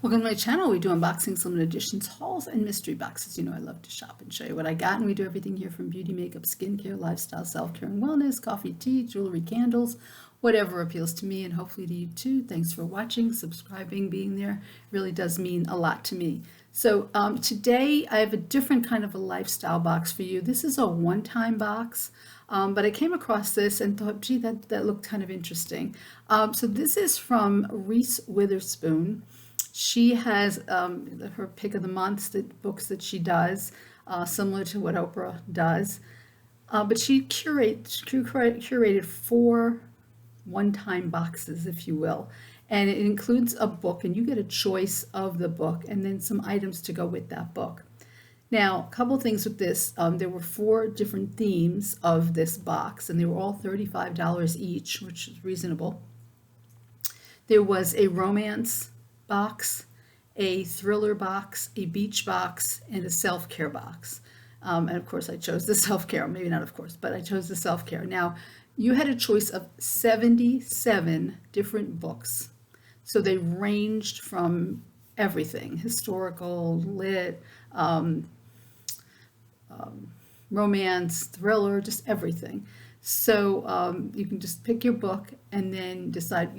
Welcome to my channel. We do unboxings, limited editions, hauls, and mystery boxes. You know I love to shop and show you what I got, and we do everything here from beauty, makeup, skincare, lifestyle, self-care, and wellness, coffee, tea, jewelry, candles, whatever appeals to me and hopefully to you too. Thanks for watching, subscribing, being there. It really does mean a lot to me. So today I have a different kind of a lifestyle box for you. This is a one-time box. But I came across this and thought, gee, that looked kind of interesting. So this is from Reese Witherspoon. She has her pick of the months, the books that she does, similar to what Oprah does. But she curated 4 one-time boxes, if you will. And it includes a book, and you get a choice of the book and then some items to go with that book. Now, a couple things with this. There were 4 different themes of this box, and they were all $35 each, which is reasonable. There was a romance box, a thriller box, a beach box, and a self-care box. And of course, I chose the self-care. Maybe not of course, but I chose the self-care. Now, you had a choice of 77 different books. So they ranged from everything, historical, lit, romance, thriller, just everything. So you can just pick your book and then decide,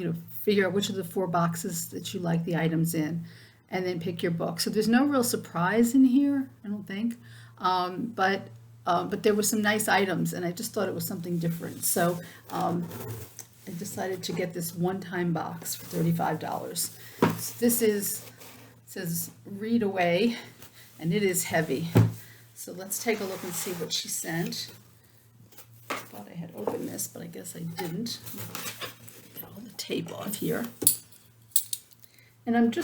figure out which of the 4 boxes that you like the items in, and then pick your book. So there's no real surprise in here, I don't think, but there were some nice items, and I just thought it was something different. So I decided to get this one-time box for $35. So it says read away, and it is heavy. So let's take a look and see what she sent. I thought I had opened this, but I guess I didn't. Get all the tape off here. And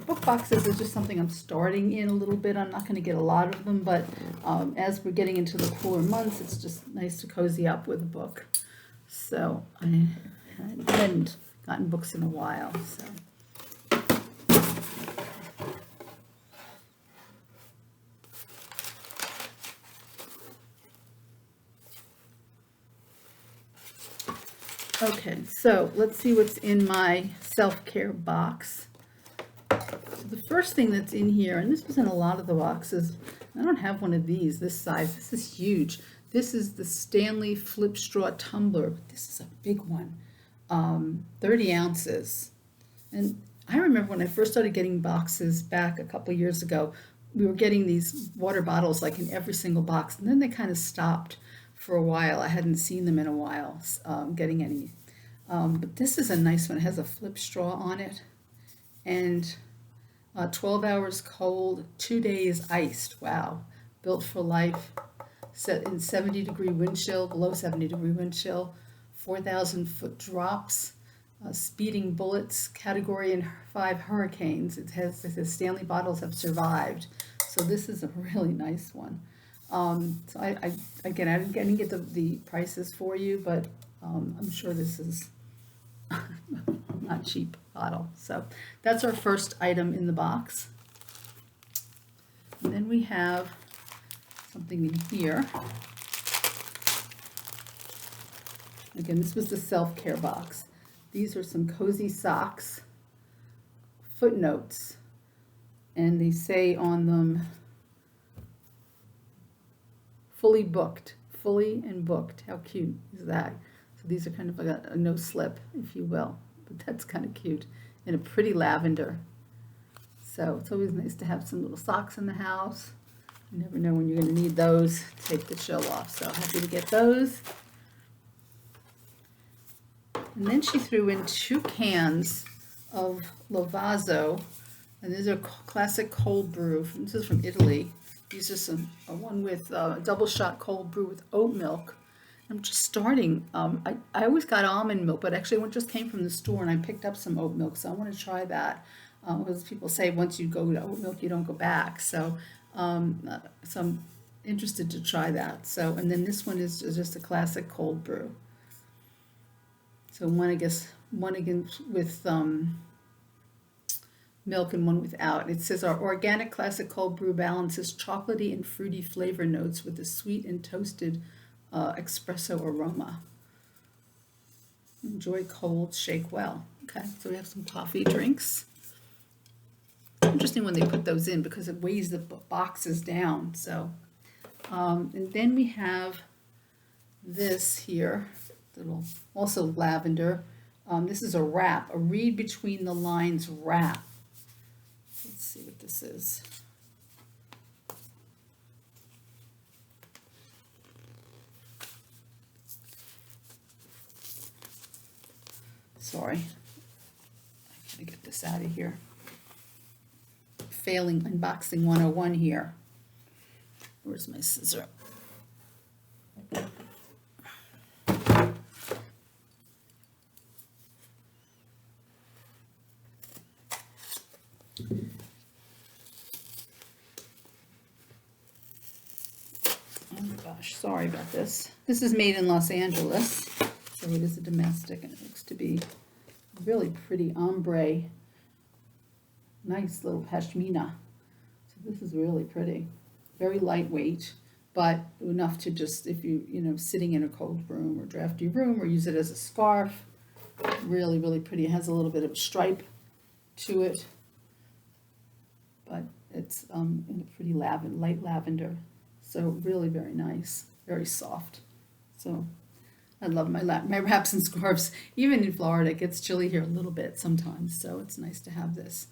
book boxes is just something I'm starting in a little bit. I'm not going to get a lot of them, but as we're getting into the cooler months, it's just nice to cozy up with a book. So I hadn't gotten books in a while, so. Okay, so let's see what's in my self-care box. So the first thing that's in here, and this was in a lot of the boxes, I don't have one of these this size. This is huge. This is the Stanley Flip Straw Tumbler. This is a big one, 30 ounces. And I remember when I first started getting boxes back a couple years ago, we were getting these water bottles like in every single box, and then they kind of stopped for a while. I hadn't seen them in a while, getting any. But this is a nice one. It has a flip straw on it, and 12 hours cold, 2 days iced. Wow. Built for life, set in 70-degree wind chill, below 70-degree wind chill, 4,000-foot drops, speeding bullets, category in 5 hurricanes. It says Stanley bottles have survived. So this is a really nice one. So I didn't get the prices for you, but I'm sure this is not cheap bottle. So that's our first item in the box. And then we have something in here. Again, this was the self-care box. These are some cozy socks, footnotes, and they say on them, fully booked, fully and booked. How cute is that? So these are kind of like a no slip, if you will, but that's kind of cute, in a pretty lavender. So it's always nice to have some little socks in the house. You never know when you're going to need those to take the chill off. So happy to get those. And then she threw in 2 cans of Lovazo, and these are classic cold brew. This is from Italy. These are one with double shot cold brew with oat milk. I'm just starting. I always got almond milk, but actually it just came from the store, and I picked up some oat milk, so I want to try that. Because people say once you go to oat milk, you don't go back. So, so I'm interested to try that. So, and then this one is just a classic cold brew. So one again with milk and one without. It says our organic classic cold brew balances chocolatey and fruity flavor notes with a sweet and toasted espresso aroma. Enjoy cold, shake well. Okay, so we have some coffee drinks. interesting when they put those in because it weighs the boxes down. So, and then we have this here, little, also lavender. This is a wrap, a read between the lines wrap. Let's see what this is. Sorry, I gotta get this out of here. Failing unboxing 101 here. Where's my scissor? Oh gosh, sorry about this. This is made in Los Angeles, so it is a domestic, and it looks to be really pretty ombre. Nice little pashmina. So this is really pretty. Very lightweight, but enough to just, if you sitting in a cold room or drafty room, or use it as a scarf. Really, really pretty. It has a little bit of a stripe to it, but it's in a pretty light lavender. So really very nice, very soft. So I love my wraps and scarves. Even in Florida, it gets chilly here a little bit sometimes, so it's nice to have this.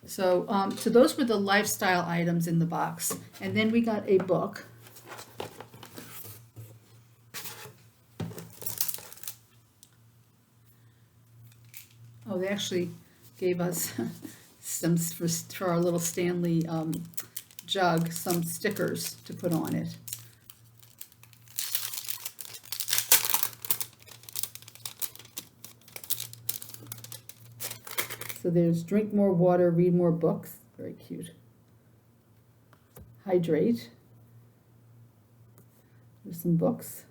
So, so those were the lifestyle items in the box. And then we got a book. Oh, they actually gave us some, for our little Stanley jug, some stickers to put on it. So there's drink more water, read more books. Very cute. Hydrate. There's some books.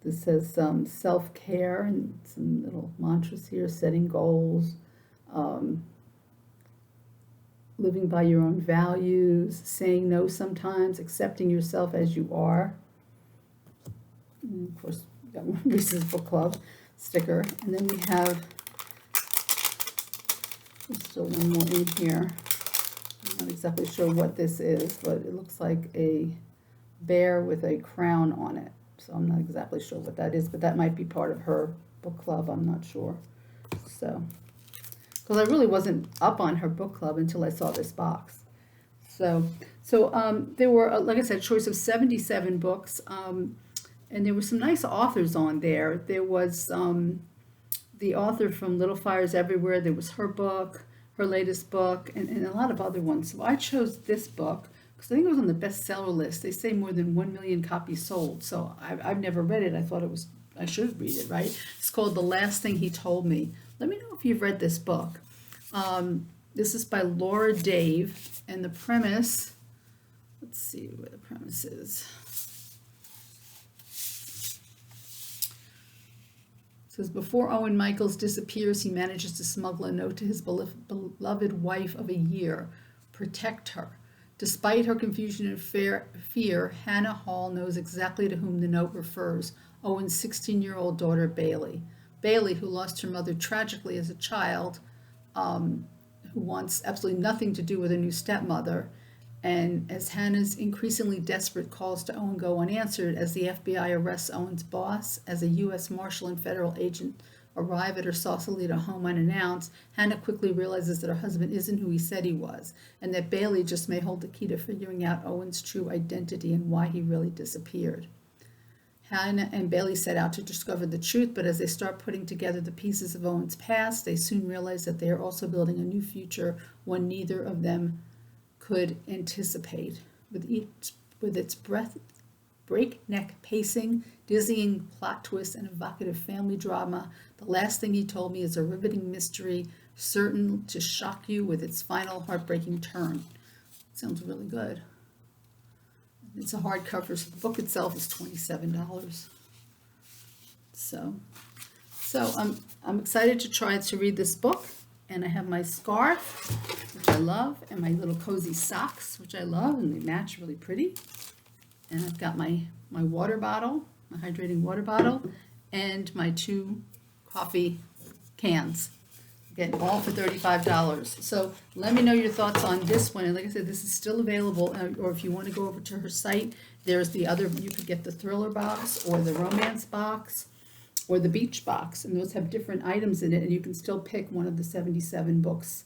This says self-care and some little mantras here, setting goals, living by your own values, saying no sometimes, accepting yourself as you are. And of course, we got Reese's Book Club sticker. And then we have, there's still one more in here. I'm not exactly sure what this is, but it looks like a bear with a crown on it. So I'm not exactly sure what that is, but that might be part of her book club. I'm not sure. So, because I really wasn't up on her book club until I saw this box. So there were, like I said, a choice of 77 books, and there were some nice authors on there. There was the author from Little Fires Everywhere. There was her book, her latest book, and a lot of other ones. So I chose this book because I think it was on the bestseller list. They say more than 1 million copies sold. So I've never read it. I thought I should read it, right? It's called The Last Thing He Told Me. Let me know if you've read this book. This is by Laura Dave, and the premise, let's see where the premise is. It says, before Owen Michaels disappears, he manages to smuggle a note to his beloved wife of a year. Protect her. Despite her confusion and fear, Hannah Hall knows exactly to whom the note refers, Owen's 16-year-old daughter, Bailey. Bailey, who lost her mother tragically as a child, who wants absolutely nothing to do with her new stepmother. And as Hannah's increasingly desperate calls to Owen go unanswered, as the FBI arrests Owen's boss, as a U.S. Marshal and federal agent arrive at her Sausalito home unannounced, Hannah quickly realizes that her husband isn't who he said he was, and that Bailey just may hold the key to figuring out Owen's true identity and why he really disappeared. Hannah and Bailey set out to discover the truth, but as they start putting together the pieces of Owen's past, they soon realize that they are also building a new future, one neither of them could anticipate. With its breakneck pacing, dizzying plot twists, and evocative family drama, The Last Thing He Told Me is a riveting mystery, certain to shock you with its final heartbreaking turn. Sounds really good. It's a hardcover, so the book itself is $27. So I'm excited to try to read this book, and I have my scarf, which I love, and my little cozy socks, which I love, and they match really pretty. And I've got my water bottle, my hydrating water bottle, and my 2 coffee cans. I've Again, all for $35. So let me know your thoughts on this one. And like I said, this is still available. Or if you want to go over to her site, there's the other, you could get the thriller box or the romance box or the beach box. And those have different items in it. And you can still pick one of the 77 books.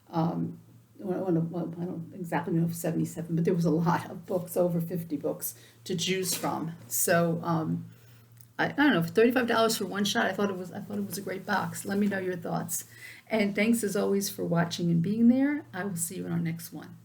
Well, I don't exactly know if 77, but there was a lot of books, over 50 books to choose from. So I don't know, for $35 for one shot, I thought it was a great box. Let me know your thoughts. And thanks as always for watching and being there. I will see you in our next one.